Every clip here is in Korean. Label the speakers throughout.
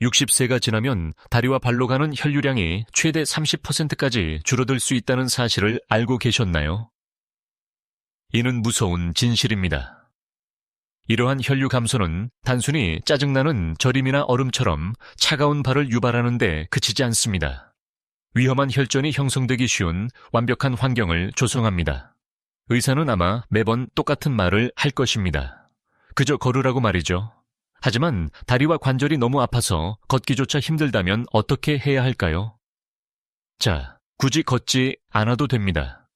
Speaker 1: 60세가 지나면 다리와 발로 가는 혈류량이 최대 30%까지 줄어들 수 있다는 사실을 알고 계셨나요? 이는 무서운 진실입니다. 이러한 혈류 감소는 단순히 짜증나는 저림이나 얼음처럼 차가운 발을 유발하는 데 그치지 않습니다. 위험한 혈전이 형성되기 쉬운 완벽한 환경을 조성합니다. 의사는 아마 매번 똑같은 말을 할 것입니다. 그저 걸으라고 말이죠. 하지만 다리와 관절이 너무 아파서 걷기조차 힘들다면 어떻게 해야 할까요? 자, 굳이 걷지 않아도 됩니다.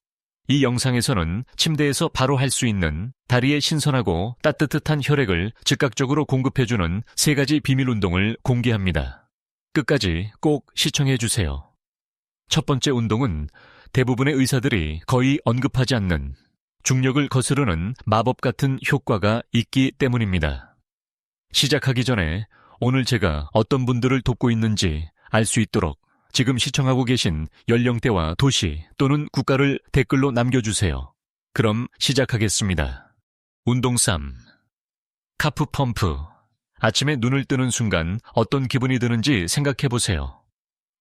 Speaker 1: 이 영상에서는 침대에서 바로 할 수 있는 다리에 신선하고 따뜻한 혈액을 즉각적으로 공급해주는 3가지 비밀 운동을 공개합니다. 끝까지 꼭 시청해주세요. 첫 번째 운동은 대부분의 의사들이 거의 언급하지 않는 중력을 거스르는 마법 같은 효과가 있기 때문입니다. 시작하기 전에 오늘 제가 어떤 분들을 돕고 있는지 알 수 있도록 지금 시청하고 계신 연령대와 도시 또는 국가를 댓글로 남겨주세요. 그럼 시작하겠습니다. 운동 3. 카프 펌프. 아침에 눈을 뜨는 순간 어떤 기분이 드는지 생각해보세요.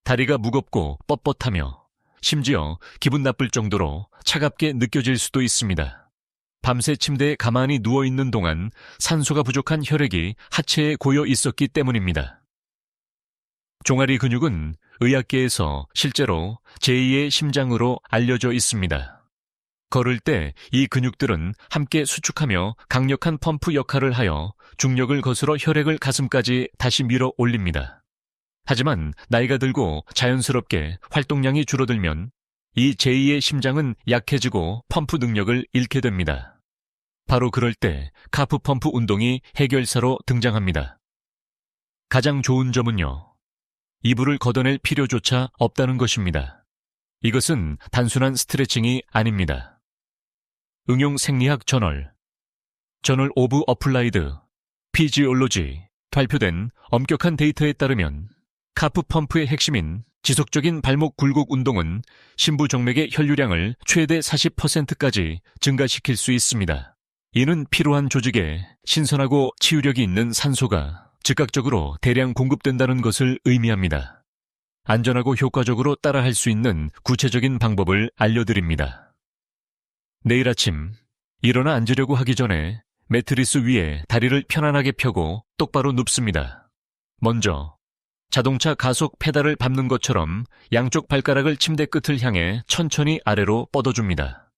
Speaker 1: 다리가 무겁고 뻣뻣하며 심지어 기분 나쁠 정도로 차갑게 느껴질 수도 있습니다. 밤새 침대에 가만히 누워있는 동안 산소가 부족한 혈액이 하체에 고여 있었기 때문입니다. 종아리 근육은 의학계에서 실제로 제2의 심장으로 알려져 있습니다. 걸을 때 이 근육들은 함께 수축하며 강력한 펌프 역할을 하여 중력을 거스러 혈액을 가슴까지 다시 밀어 올립니다. 하지만 나이가 들고 자연스럽게 활동량이 줄어들면 이 제2의 심장은 약해지고 펌프 능력을 잃게 됩니다. 바로 그럴 때 카프 펌프 운동이 해결사로 등장합니다. 가장 좋은 점은요, 이불을 걷어낼 필요조차 없다는 것입니다. 이것은 단순한 스트레칭이 아닙니다. 응용 생리학 저널 오브 어플라이드 피지올로지 발표된 엄격한 데이터에 따르면 카프 펌프의 핵심인 지속적인 발목 굴곡 운동은 심부정맥의 혈류량을 최대 40%까지 증가시킬 수 있습니다. 이는 필요한 조직에 신선하고 치유력이 있는 산소가 즉각적으로 대량 공급된다는 것을 의미합니다. 안전하고 효과적으로 따라할 수 있는 구체적인 방법을 알려드립니다. 내일 아침 일어나 앉으려고 하기 전에 매트리스 위에 다리를 편안하게 펴고 똑바로 눕습니다. 먼저 자동차 가속 페달을 밟는 것처럼 양쪽 발가락을 침대 끝을 향해 천천히 아래로 뻗어줍니다.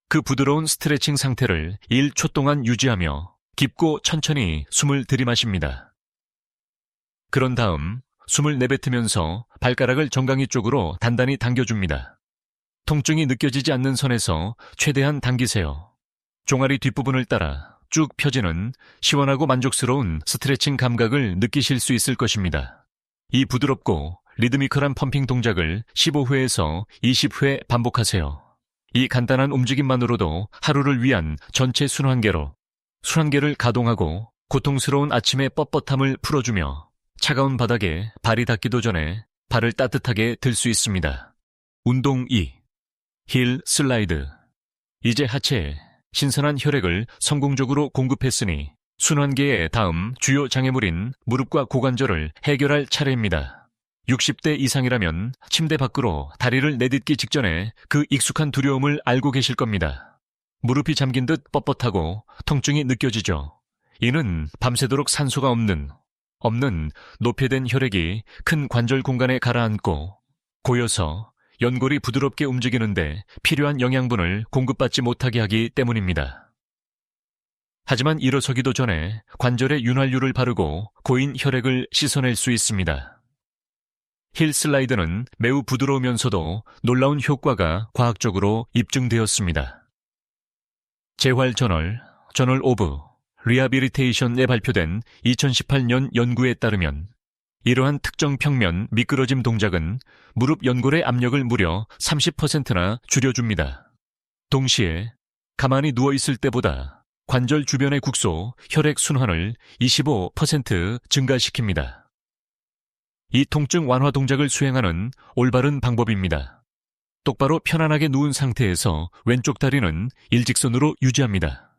Speaker 1: 그 부드러운 스트레칭 상태를 1초 동안 유지하며 깊고 천천히 숨을 들이마십니다. 그런 다음 숨을 내뱉으면서 발가락을 정강이 쪽으로 단단히 당겨줍니다. 통증이 느껴지지 않는 선에서 최대한 당기세요. 종아리 뒷부분을 따라 쭉 펴지는 시원하고 만족스러운 스트레칭 감각을 느끼실 수 있을 것입니다. 이 부드럽고 리드미컬한 펌핑 동작을 15회에서 20회 반복하세요. 이 간단한 움직임만으로도 하루를 위한 전체 순환계를 가동하고 고통스러운 아침의 뻣뻣함을 풀어주며 차가운 바닥에 발이 닿기도 전에 발을 따뜻하게 들 수 있습니다. 운동 2. 힐 슬라이드. 이제 하체에 신선한 혈액을 성공적으로 공급했으니 순환계의 다음 주요 장애물인 무릎과 고관절을 해결할 차례입니다. 60대 이상이라면 침대 밖으로 다리를 내딛기 직전에 그 익숙한 두려움을 알고 계실 겁니다. 무릎이 잠긴 듯 뻣뻣하고 통증이 느껴지죠. 이는 밤새도록 산소가 없는 노폐된 혈액이 큰 관절 공간에 가라앉고 고여서 연골이 부드럽게 움직이는데 필요한 영양분을 공급받지 못하게 하기 때문입니다. 하지만 일어서기도 전에 관절에 윤활유를 바르고 고인 혈액을 씻어낼 수 있습니다. 힐 슬라이드는 매우 부드러우면서도 놀라운 효과가 과학적으로 입증되었습니다. 재활 저널 오브 리하빌리테이션에 발표된 2018년 연구에 따르면 이러한 특정 평면 미끄러짐 동작은 무릎 연골의 압력을 무려 30%나 줄여줍니다. 동시에 가만히 누워있을 때보다 관절 주변의 국소, 혈액 순환을 25% 증가시킵니다. 이 통증 완화 동작을 수행하는 올바른 방법입니다. 똑바로 편안하게 누운 상태에서 왼쪽 다리는 일직선으로 유지합니다.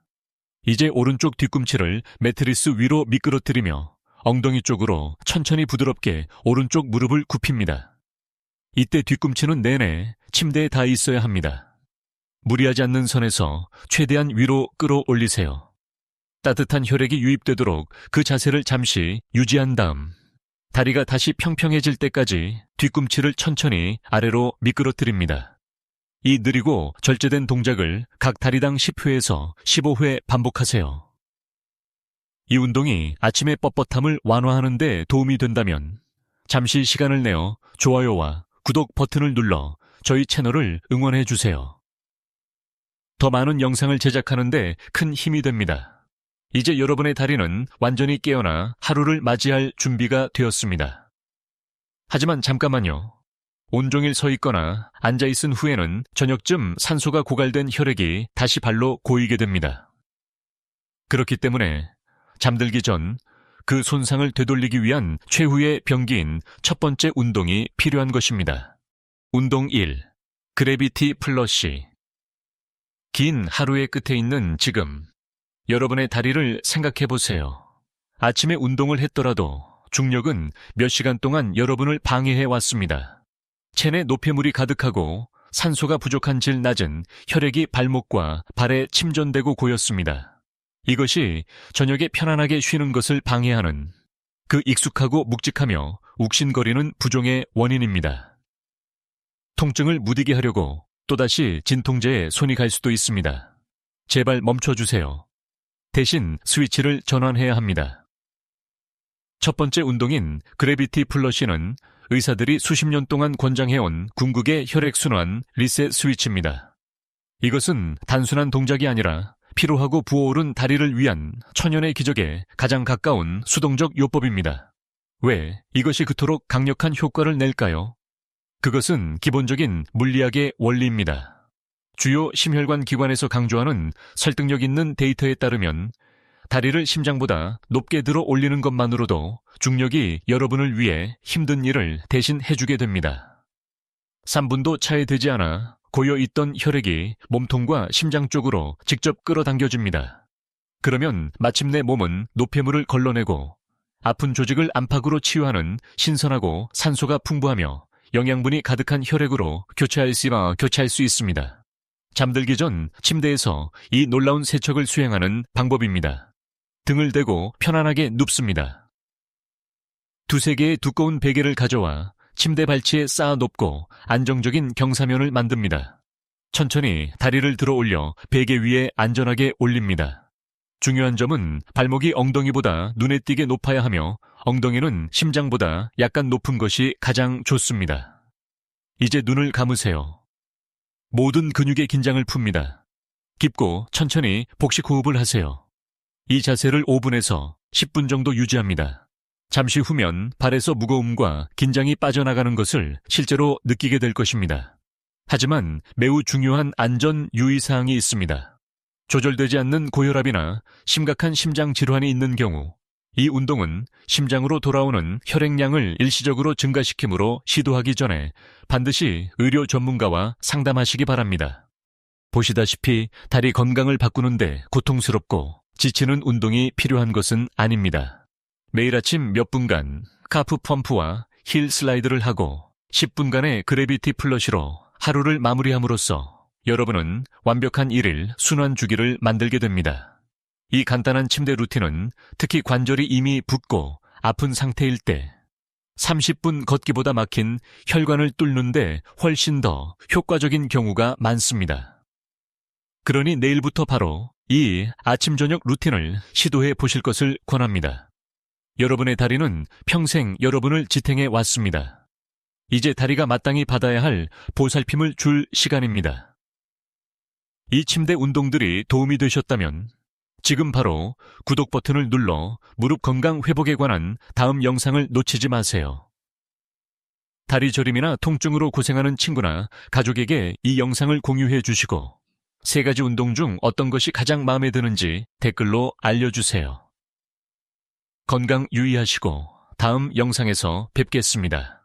Speaker 1: 이제 오른쪽 뒤꿈치를 매트리스 위로 미끄러뜨리며 엉덩이 쪽으로 천천히 부드럽게 오른쪽 무릎을 굽힙니다. 이때 뒤꿈치는 내내 침대에 닿아 있어야 합니다. 무리하지 않는 선에서 최대한 위로 끌어올리세요. 따뜻한 혈액이 유입되도록 그 자세를 잠시 유지한 다음 다리가 다시 평평해질 때까지 뒤꿈치를 천천히 아래로 미끄러뜨립니다. 이 느리고 절제된 동작을 각 다리당 10회에서 15회 반복하세요. 이 운동이 아침의 뻣뻣함을 완화하는 데 도움이 된다면 잠시 시간을 내어 좋아요와 구독 버튼을 눌러 저희 채널을 응원해 주세요. 더 많은 영상을 제작하는 데 큰 힘이 됩니다. 이제 여러분의 다리는 완전히 깨어나 하루를 맞이할 준비가 되었습니다. 하지만 잠깐만요. 온종일 서 있거나 앉아 있은 후에는 저녁쯤 산소가 고갈된 혈액이 다시 발로 고이게 됩니다. 그렇기 때문에 잠들기 전 그 손상을 되돌리기 위한 최후의 병기인 첫 번째 운동이 필요한 것입니다. 운동 1. 그래비티 플러시. 긴 하루의 끝에 있는 지금, 여러분의 다리를 생각해 보세요. 아침에 운동을 했더라도 중력은 몇 시간 동안 여러분을 방해해 왔습니다. 체내 노폐물이 가득하고 산소가 부족한 질 낮은 혈액이 발목과 발에 침전되고 고였습니다. 이것이 저녁에 편안하게 쉬는 것을 방해하는 그 익숙하고 묵직하며 욱신거리는 부종의 원인입니다. 통증을 무디게 하려고 또다시 진통제에 손이 갈 수도 있습니다. 제발 멈춰주세요. 대신 스위치를 전환해야 합니다. 첫 번째 운동인 그래비티 플러시는 의사들이 수십 년 동안 권장해온 궁극의 혈액순환 리셋 스위치입니다. 이것은 단순한 동작이 아니라 피로하고 부어오른 다리를 위한 천연의 기적에 가장 가까운 수동적 요법입니다. 왜 이것이 그토록 강력한 효과를 낼까요? 그것은 기본적인 물리학의 원리입니다. 주요 심혈관 기관에서 강조하는 설득력 있는 데이터에 따르면 다리를 심장보다 높게 들어 올리는 것만으로도 중력이 여러분을 위해 힘든 일을 대신 해주게 됩니다. 3분도 차에 되지 않아 고여있던 혈액이 몸통과 심장 쪽으로 직접 끌어당겨집니다. 그러면 마침내 몸은 노폐물을 걸러내고 아픈 조직을 안팎으로 치유하는 신선하고 산소가 풍부하며 영양분이 가득한 혈액으로 교체할 수 있습니다. 잠들기 전 침대에서 이 놀라운 세척을 수행하는 방법입니다. 등을 대고 편안하게 눕습니다. 두세 개의 두꺼운 베개를 가져와 침대 발치에 쌓아 놓고 안정적인 경사면을 만듭니다. 천천히 다리를 들어 올려 베개 위에 안전하게 올립니다. 중요한 점은 발목이 엉덩이보다 눈에 띄게 높아야 하며 엉덩이는 심장보다 약간 높은 것이 가장 좋습니다. 이제 눈을 감으세요. 모든 근육의 긴장을 풉니다. 깊고 천천히 복식 호흡을 하세요. 이 자세를 5분에서 10분 정도 유지합니다. 잠시 후면 발에서 무거움과 긴장이 빠져나가는 것을 실제로 느끼게 될 것입니다. 하지만 매우 중요한 안전 유의사항이 있습니다. 조절되지 않는 고혈압이나 심각한 심장 질환이 있는 경우 이 운동은 심장으로 돌아오는 혈액량을 일시적으로 증가시키므로 시도하기 전에 반드시 의료 전문가와 상담하시기 바랍니다. 보시다시피 다리 건강을 바꾸는데 고통스럽고 지치는 운동이 필요한 것은 아닙니다. 매일 아침 몇 분간 카프 펌프와 힐 슬라이드를 하고 10분간의 그래비티 플러시로 하루를 마무리함으로써 여러분은 완벽한 일일 순환 주기를 만들게 됩니다. 이 간단한 침대 루틴은 특히 관절이 이미 붓고 아픈 상태일 때 30분 걷기보다 막힌 혈관을 뚫는데 훨씬 더 효과적인 경우가 많습니다. 그러니 내일부터 바로 이 아침 저녁 루틴을 시도해 보실 것을 권합니다. 여러분의 다리는 평생 여러분을 지탱해 왔습니다. 이제 다리가 마땅히 받아야 할 보살핌을 줄 시간입니다. 이 침대 운동들이 도움이 되셨다면 지금 바로 구독 버튼을 눌러 무릎 건강 회복에 관한 다음 영상을 놓치지 마세요. 다리 저림이나 통증으로 고생하는 친구나 가족에게 이 영상을 공유해 주시고 3가지 운동 중 어떤 것이 가장 마음에 드는지 댓글로 알려주세요. 건강 유의하시고 다음 영상에서 뵙겠습니다.